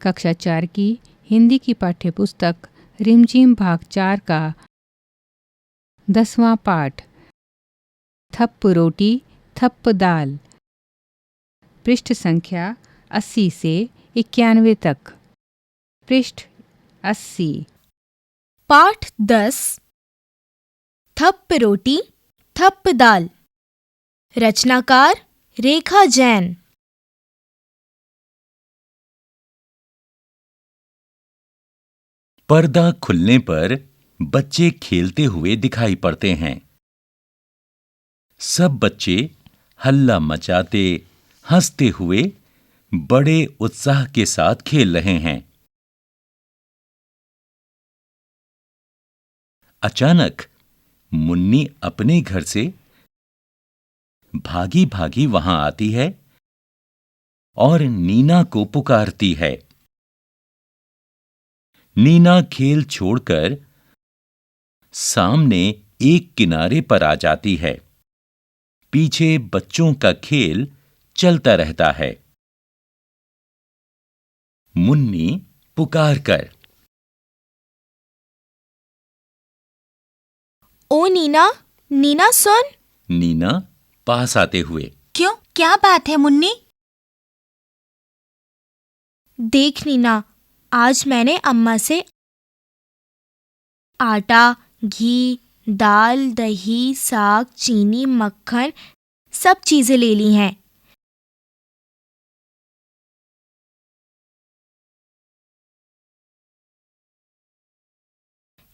कक्षा 4 की हिंदी की पाठ्यपुस्तक रिमझिम भाग 4 का 10वां पाठ थप्प रोटी थप्प दाल, पृष्ठ संख्या 80 से 91 तक। पृष्ठ 80। पाठ 10 थप्प रोटी थप्प दाल। रचनाकार रेखा जैन। पर्दा खुलने पर बच्चे खेलते हुए दिखाई पड़ते हैं। सब बच्चे हल्ला मचाते, हंसते हुए बड़े उत्साह के साथ खेल रहे हैं। अचानक मुन्नी अपने घर से भागी भागी वहां आती है और नीना को पुकारती है। नीना खेल छोड़कर सामने एक किनारे पर आ जाती है। पीछे बच्चों का खेल चलता रहता है। मुन्नी पुकार कर, ओ नीना, नीना सुन। नीना पास आते हुए, क्यों, क्या बात है मुन्नी? देख नीना, आज मैंने अम्मा से आटा, घी, दाल, दही, साग, चीनी, मक्खन सब चीजें ले ली हैं।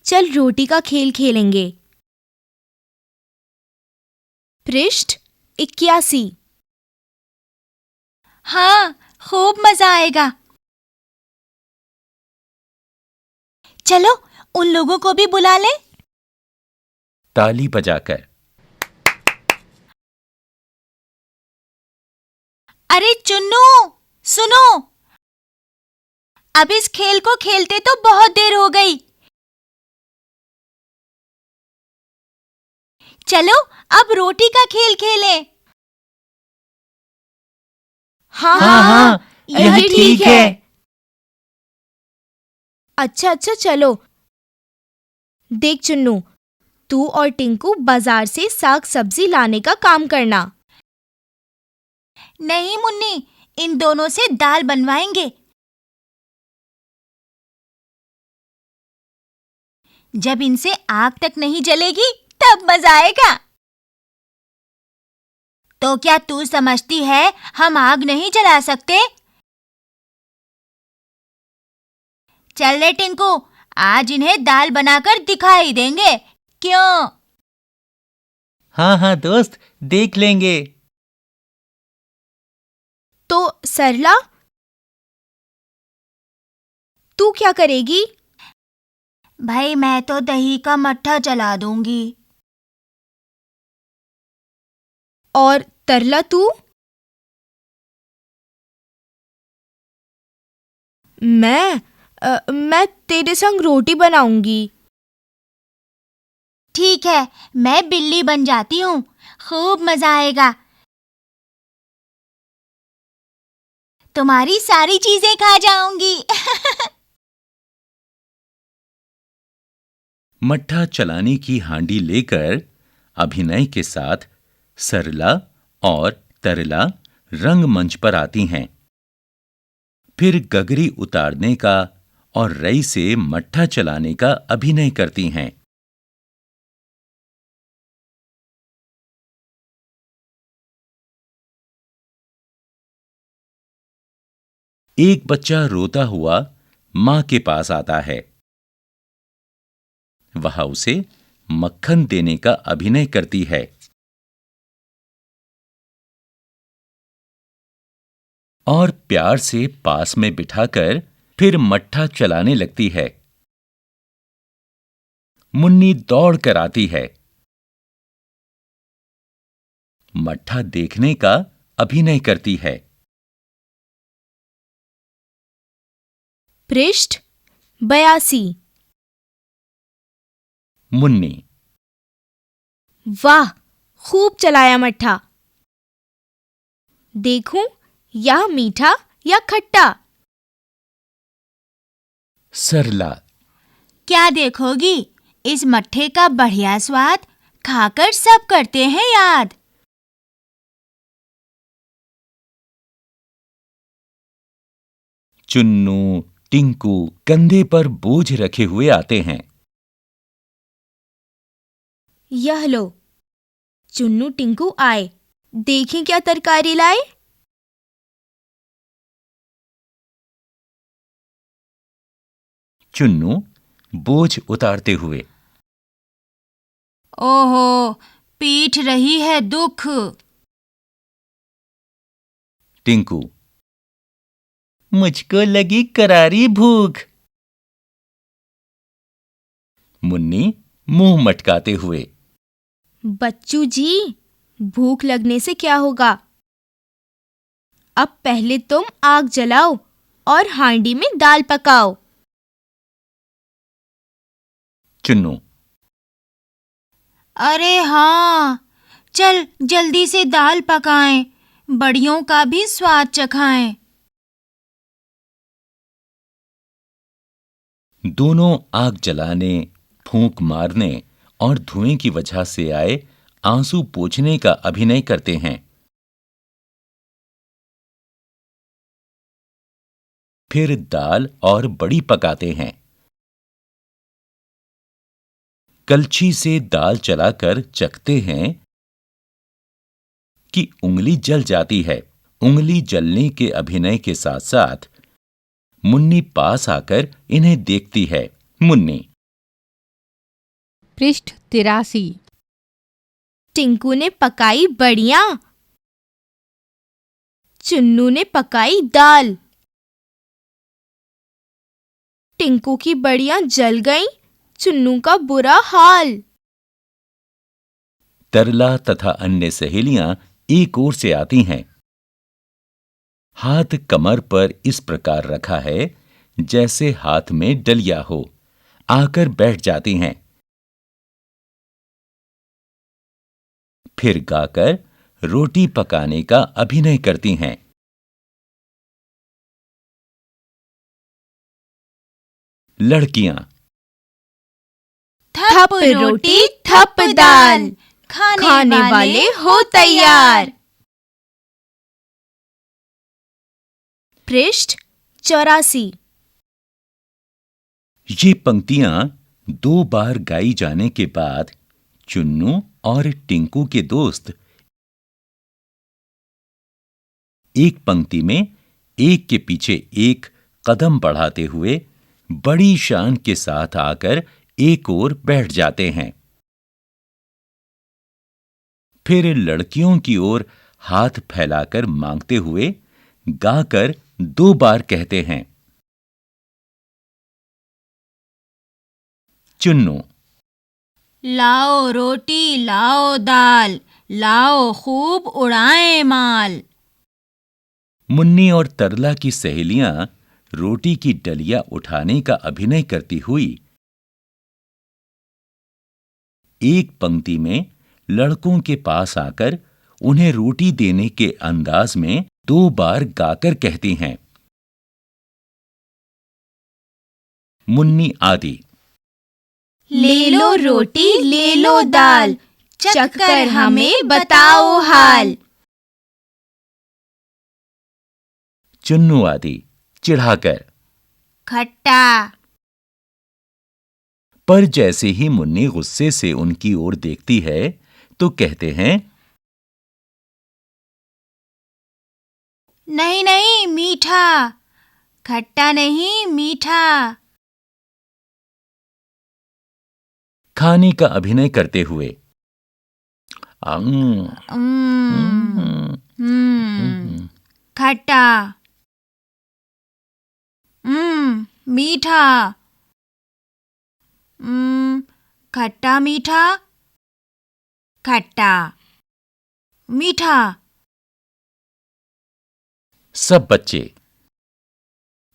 चल रोटी का खेल खेलेंगे। पृष्ठ 81। हाँ, खूब मजा आएगा। चलो उन लोगों को भी बुला ले। ताली बजाकर। अरे चुन्नू, सुनो, अब इस खेल को खेलते तो बहुत देर हो गई। चलो अब रोटी का खेल खेलें। हाँ, यह ठीक है। अच्छा चलो। देख चुन्नू, तू और टिंकू बाजार से साग सब्जी लाने का काम करना। नहीं मुन्नी, इन दोनों से दाल बनवाएंगे। जब इनसे आग तक नहीं जलेगी तब मजा आएगा। तो क्या तू समझती है हम आग नहीं जला सकते? चल रे टिंकू, आज इन्हें दाल बनाकर दिखाई देंगे। क्यों? हाँ दोस्त, देख लेंगे। तो सरला, तू क्या करेगी? भाई मैं तो दही का मट्ठा चला दूंगी। और तरला तू? मैं तेरे संग रोटी बनाऊंगी। ठीक है, मैं बिल्ली बन जाती हूँ। खूब मजा आएगा। तुम्हारी सारी चीजें खा जाऊंगी। मट्ठा चलाने की हांडी लेकर अभिनय के साथ सरला और तरला रंगमंच पर आती हैं। फिर गगरी उतारने का और रई से मट्ठा चलाने का अभिनय करती हैं। एक बच्चा रोता हुआ मां के पास आता है। वह उसे मक्खन देने का अभिनय करती है और प्यार से पास में बिठाकर फिर मट्ठा चलाने लगती है। मुन्नी दौड़ कर आती है। मट्ठा देखने का अभिनय करती है। पृष्ठ 82। मुन्नी, वाह, खूब चलाया मट्ठा। देखूं, यह मीठा या खट्टा? सरला। क्या देखोगी? इस मट्ठे का बढ़िया स्वाद खाकर सब करते हैं याद। चुन्नू टिंकू कंधे पर बोझ रखे हुए आते हैं। यह लो। चुन्नू टिंकू आए। देखें क्या तरकारी लाए। चुन्नू बोझ उतारते हुए। ओहो, पीठ रही है दुख। टिंकू, मुझको लगी करारी भूख। मुन्नी मुंह मटकाते हुए। बच्चू जी, भूख लगने से क्या होगा। अब पहले तुम आग जलाओ और हांडी में दाल पकाओ। चुन्नू, अरे हाँ, चल जल्दी से दाल पकाएं, बड़ियों का भी स्वाद चखाएं। दोनों आग जलाने, फूंक मारने और धुएं की वजह से आए आंसू पोंछने का अभिनय करते हैं। फिर दाल और बड़ी पकाते हैं। कलछी से दाल चलाकर चखते हैं कि उंगली जल जाती है। उंगली जलने के अभिनय के साथ साथ मुन्नी पास आकर इन्हें देखती है। मुन्नी, पृष्ठ 83। टिंकू ने पकाई बड़ियां, चुन्नू ने पकाई दाल। टिंकू की बड़ियां जल गईं, चुन्नू का बुरा हाल। तरला तथा अन्य सहेलियां एक ओर से आती हैं। हाथ कमर पर इस प्रकार रखा है जैसे हाथ में डलिया हो। आकर बैठ जाती हैं। फिर गाकर रोटी पकाने का अभिनय करती हैं। लड़कियां, थप रोटी थप दाल, खाने वाले हो तैयार। पृष्ठ 84। ये पंक्तियां 2 बार गाई जाने के बाद चुन्नू और टिंकू के दोस्त एक पंक्ति में एक के पीछे एक कदम बढ़ाते हुए बड़ी शान के साथ आकर एक ओर बैठ जाते हैं। फिर लड़कियों की ओर हाथ फैलाकर मांगते हुए गाकर 2 बार कहते हैं। चुन्नू, लाओ रोटी लाओ दाल, लाओ खूब उड़ाएं माल। मुन्नी और तरला की सहेलियां रोटी की डलिया उठाने का अभिनय करती हुई एक पंक्ति में लड़कों के पास आकर उन्हें रोटी देने के अंदाज में 2 बार गाकर कहती हैं। मुन्नी आदि, ले लो रोटी ले लो दाल, चख कर हमें बताओ हाल। चुन्नू आदि चिढ़ाकर। खट्टा। पर जैसे ही मुन्नी गुस्से से उनकी ओर देखती है तो कहते हैं, नहीं नहीं मीठा, खट्टा नहीं मीठा। खाने का अभिनय करते हुए। खट्टा। मीठा। खट्टा मीठा। खट्टा मीठा। सब बच्चे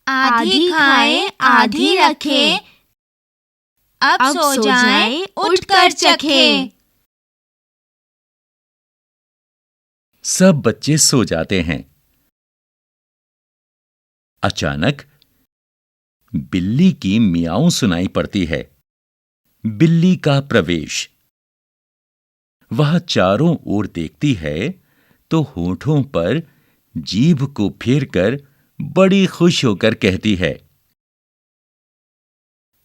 आधी खाएं आधी रखें, अब सो जाएं उठकर चखें। सब बच्चे सो जाते हैं। अचानक बिल्ली की मियाऊं सुनाई पड़ती है। बिल्ली का प्रवेश। वह चारों ओर देखती है तो होठों पर जीभ को फेरकर बड़ी खुश होकर कहती है,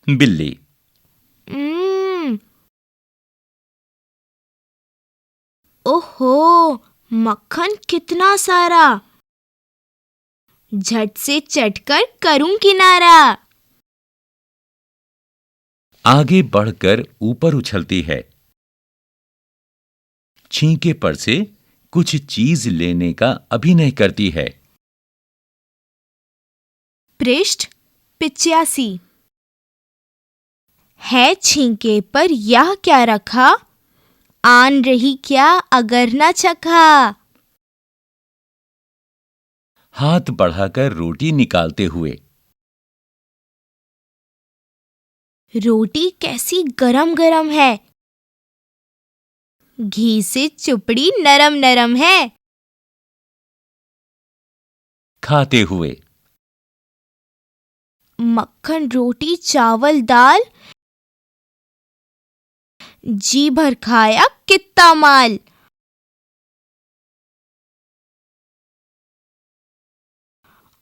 बिल्ली। ओहो, मक्खन कितना सारा। झट से चटकर करूं किनारा। आगे बढ़कर ऊपर उछलती है। छींके पर से कुछ चीज लेने का अभिनय करती है। पृष्ठ 85। है छींके पर यह क्या रखा, आन रही क्या अगर न चखा। हाथ बढ़ाकर रोटी निकालते हुए। रोटी कैसी गरम गरम है, घी से चुपड़ी नरम नरम है। खाते हुए। मक्खन रोटी चावल दाल, जी भर खाया कितना माल।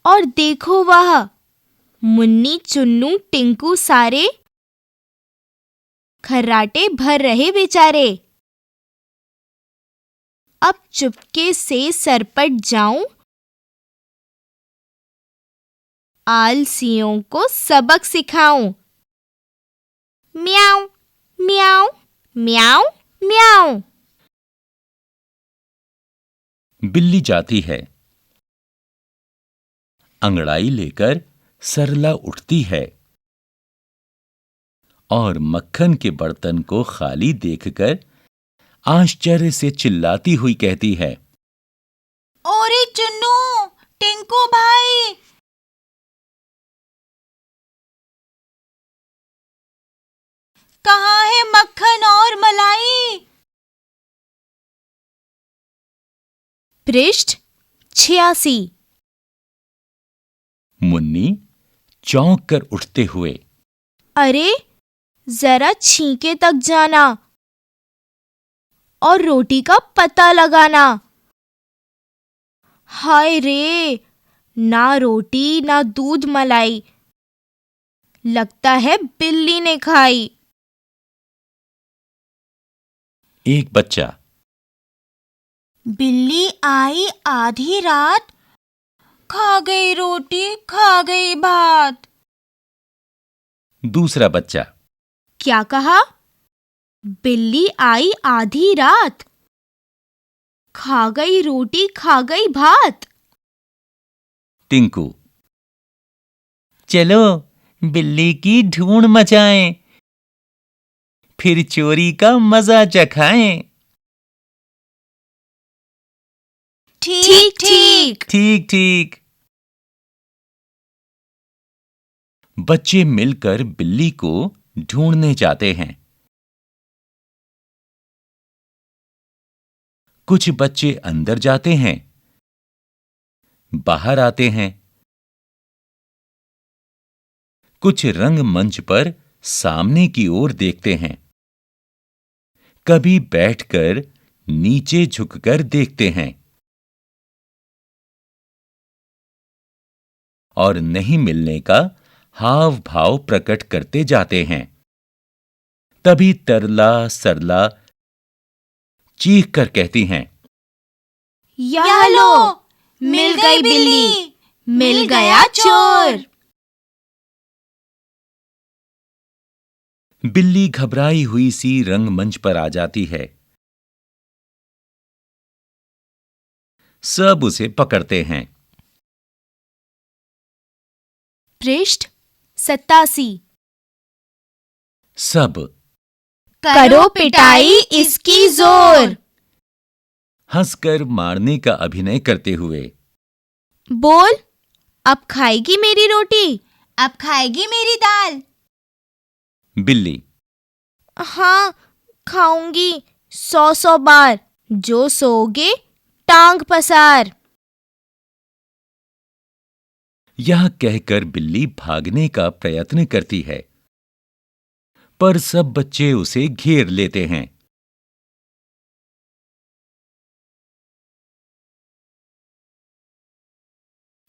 और देखो वह मुन्नी चुन्नू टिंकू सारे खर्राटे भर रहे बेचारे। अब चुपके से सरपट जाऊं, आलसियों को सबक सिखाऊं। म्याऊं म्याऊं म्याऊं म्याऊं। बिल्ली जाती है। अंगड़ाई लेकर सरला उठती है और मक्खन के बर्तन को खाली देखकर आश्चर्य से चिल्लाती हुई कहती है, ओरे चुन्नू, टिंकू भाई, कहाँ है मक्खन और मलाई। पृष्ठ 86। मुन्नी चौंक कर उठते हुए, अरे जरा छींके तक जाना और रोटी का पता लगाना। हाय रे, ना रोटी ना दूध मलाई, लगता है बिल्ली ने खाई। एक बच्चा। बिल्ली आई आधी रात, खा गई रोटी खा गई भात। दूसरा बच्चा। क्या कहा, बिल्ली आई आधी रात, खा गई रोटी खा गई भात। टिंकू। चलो बिल्ली की ढूंढ मचाएं, फिर चोरी का मजा चखाएं। ठीक ठीक। ठीक ठीक। बच्चे मिलकर बिल्ली को ढूंढने जाते हैं। कुछ बच्चे अंदर जाते हैं, बाहर आते हैं। कुछ रंगमंच पर सामने की ओर देखते हैं। कभी बैठकर नीचे झुककर देखते हैं और नहीं मिलने का हाव भाव प्रकट करते जाते हैं। तभी तरला सरला चीख कर कहती हैं, यह लो, मिल गई बिल्ली, मिल गया चोर। बिल्ली घबराई हुई सी रंगमंच पर आ जाती है। सब उसे पकड़ते हैं। पृष्ठ 87। सब करो पिटाई इसकी जोर। हंसकर मारने का अभिनय करते हुए। बोल, अब खाएगी मेरी रोटी, अब खाएगी मेरी दाल। बिल्ली। हाँ खाऊंगी 100 बार, जो सोओगे टांग पसार। यह कहकर बिल्ली भागने का प्रयत्न करती है, पर सब बच्चे उसे घेर लेते हैं।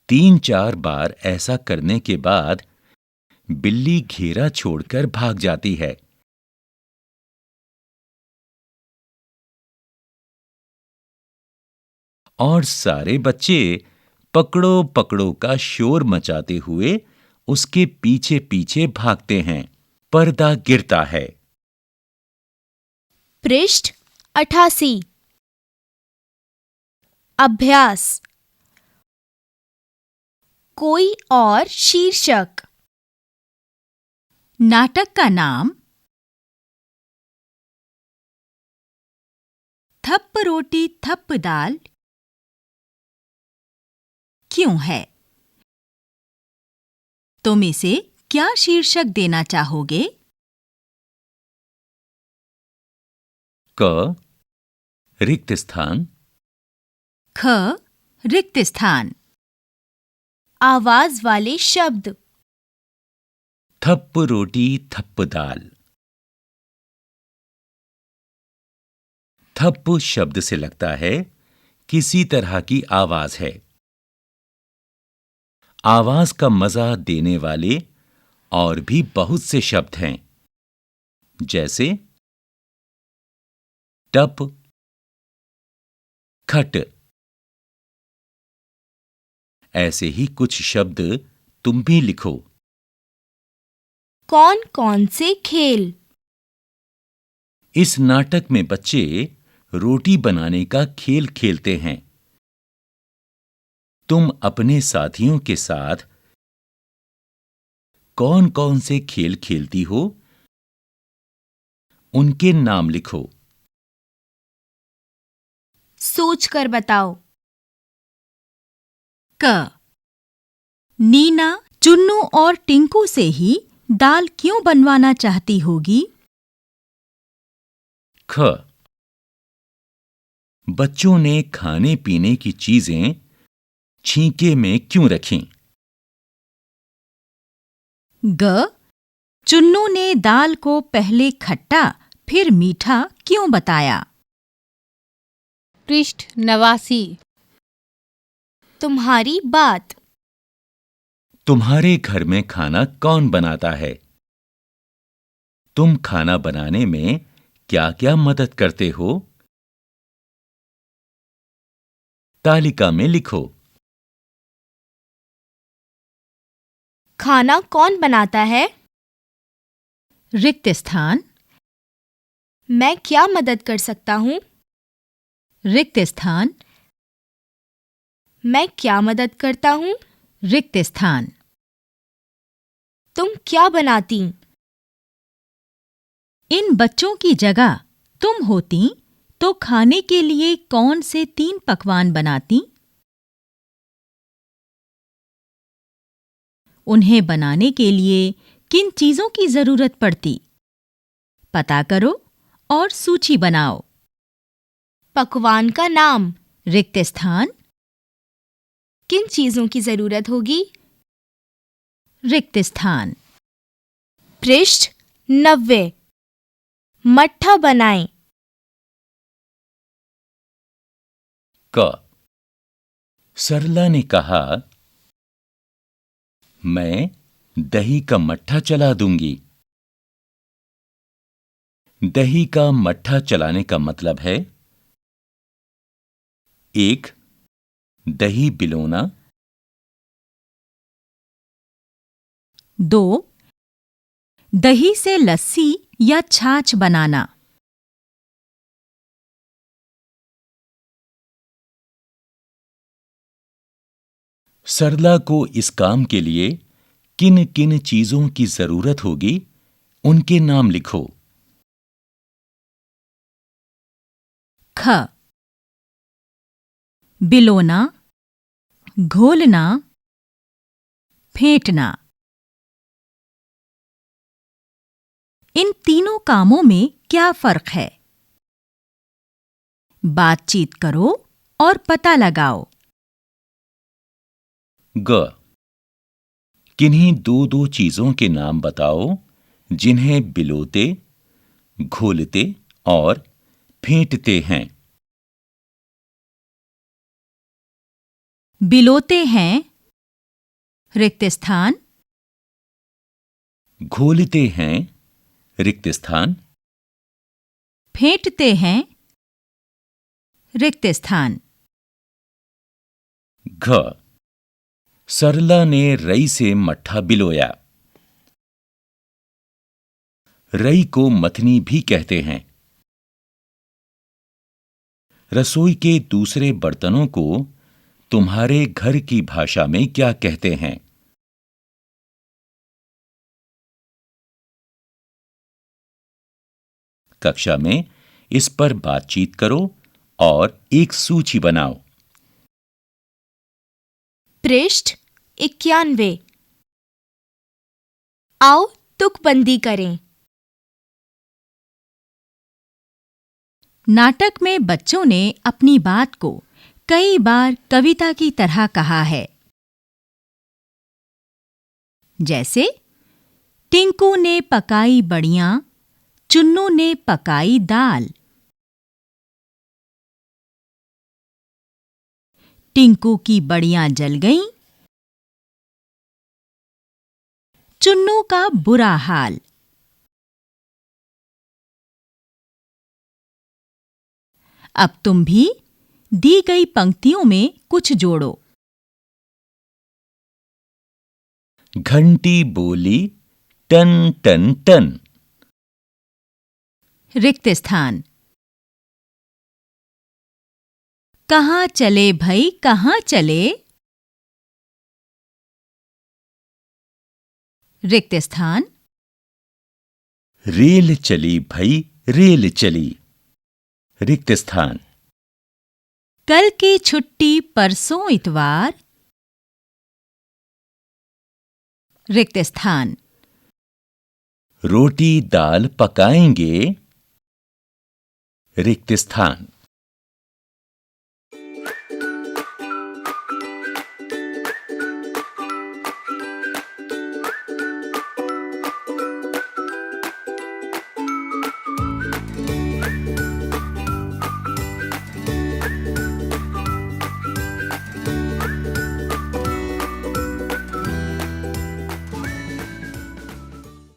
तीन चार बार ऐसा करने के बाद बिल्ली घेरा छोड़कर भाग जाती है। और सारे बच्चे पकड़ो पकड़ो का शोर मचाते हुए उसके पीछे पीछे भागते हैं। पर्दा गिरता है। पृष्ठ 88। अभ्यास। कोई और शीर्षक। नाटक का नाम थप्प रोटी थप्प दाल क्यों है? तुम इसे क्या शीर्षक देना चाहोगे? क रिक्त स्थान, ख रिक्त स्थान, आवाज वाले शब्द। थप्प रोटी थप्प दाल। थप्प शब्द से लगता है किसी तरह की आवाज है। आवाज का मजा देने वाले और भी बहुत से शब्द हैं, जैसे टप, खट। ऐसे ही कुछ शब्द तुम भी लिखो। कौन कौन से खेल? इस नाटक में बच्चे रोटी बनाने का खेल खेलते हैं। तुम अपने साथियों के साथ कौन कौन से खेल खेलती हो, उनके नाम लिखो। सोच कर बताओ। क नीना चुन्नू और टिंकू से ही दाल क्यों बनवाना चाहती होगी? ख बच्चों ने खाने पीने की चीजें छींके में क्यों रखीं? ग चुन्नू ने दाल को पहले खट्टा फिर मीठा क्यों बताया? पृष्ठ 89। तुम्हारी बात। तुम्हारे घर में खाना कौन बनाता है? तुम खाना बनाने में क्या क्या मदद करते हो? तालिका में लिखो। खाना कौन बनाता है? रिक्त स्थान, मैं क्या मदद कर सकता हूँ? रिक्त स्थान, मैं क्या मदद करता हूँ? रिक्त स्थान, तुम क्या बनाती? इन बच्चों की जगह तुम होती तो खाने के लिए कौन से 3 पकवान बनाती? उन्हें बनाने के लिए किन चीजों की जरूरत पड़ती? पता करो और सूची बनाओ। पकवान का नाम। रिक्त स्थान, किन चीजों की जरूरत होगी? रिक्त स्थान, पृष्ठ 90। मट्ठा बनाएं। क सरला ने कहा, मैं दही का मट्ठा चला दूंगी। दही का मट्ठा चलाने का मतलब है 1. दही बिलोना, 2. दही से लस्सी या छाछ बनाना, सरला को इस काम के लिए किन किन चीजों की जरूरत होगी, उनके नाम लिखो। ख बिलोना, घोलना, फेंटना। इन तीनों कामों में क्या फर्क है? बातचीत करो और पता लगाओ। ग किन्हीं दो दो चीजों के नाम बताओ जिन्हें बिलोते, घोलते और फेंटते हैं। बिलोते हैं रिक्त स्थान, घोलते हैं रिक्त स्थान, फेंटते हैं रिक्त स्थान। घ सरला ने रई से मट्ठा बिलोया। रई को मथनी भी कहते हैं। रसोई के दूसरे बर्तनों को तुम्हारे घर की भाषा में क्या कहते हैं? कक्षा में इस पर बातचीत करो और एक सूची बनाओ। पृष्ठ 91। आओ तुकबंदी करें। नाटक में बच्चों ने अपनी बात को कई बार कविता की तरह कहा है। जैसे टिंकू ने पकाई बड़ियां, चुन्नू ने पकाई दाल। टिंकू की बड़ियां जल गईं, चुन्नू का बुरा हाल। अब तुम भी दी गई पंक्तियों में कुछ जोड़ो। घंटी बोली टन टन टन। रिक्त स्थान। कहाँ चले भई कहाँ चले? रिक्त स्थान। रेल चली भई रेल चली। रिक्त स्थान। कल की छुट्टी परसों इतवार। रिक्त स्थान। रोटी दाल पकाएंगे। रिक्त स्थान।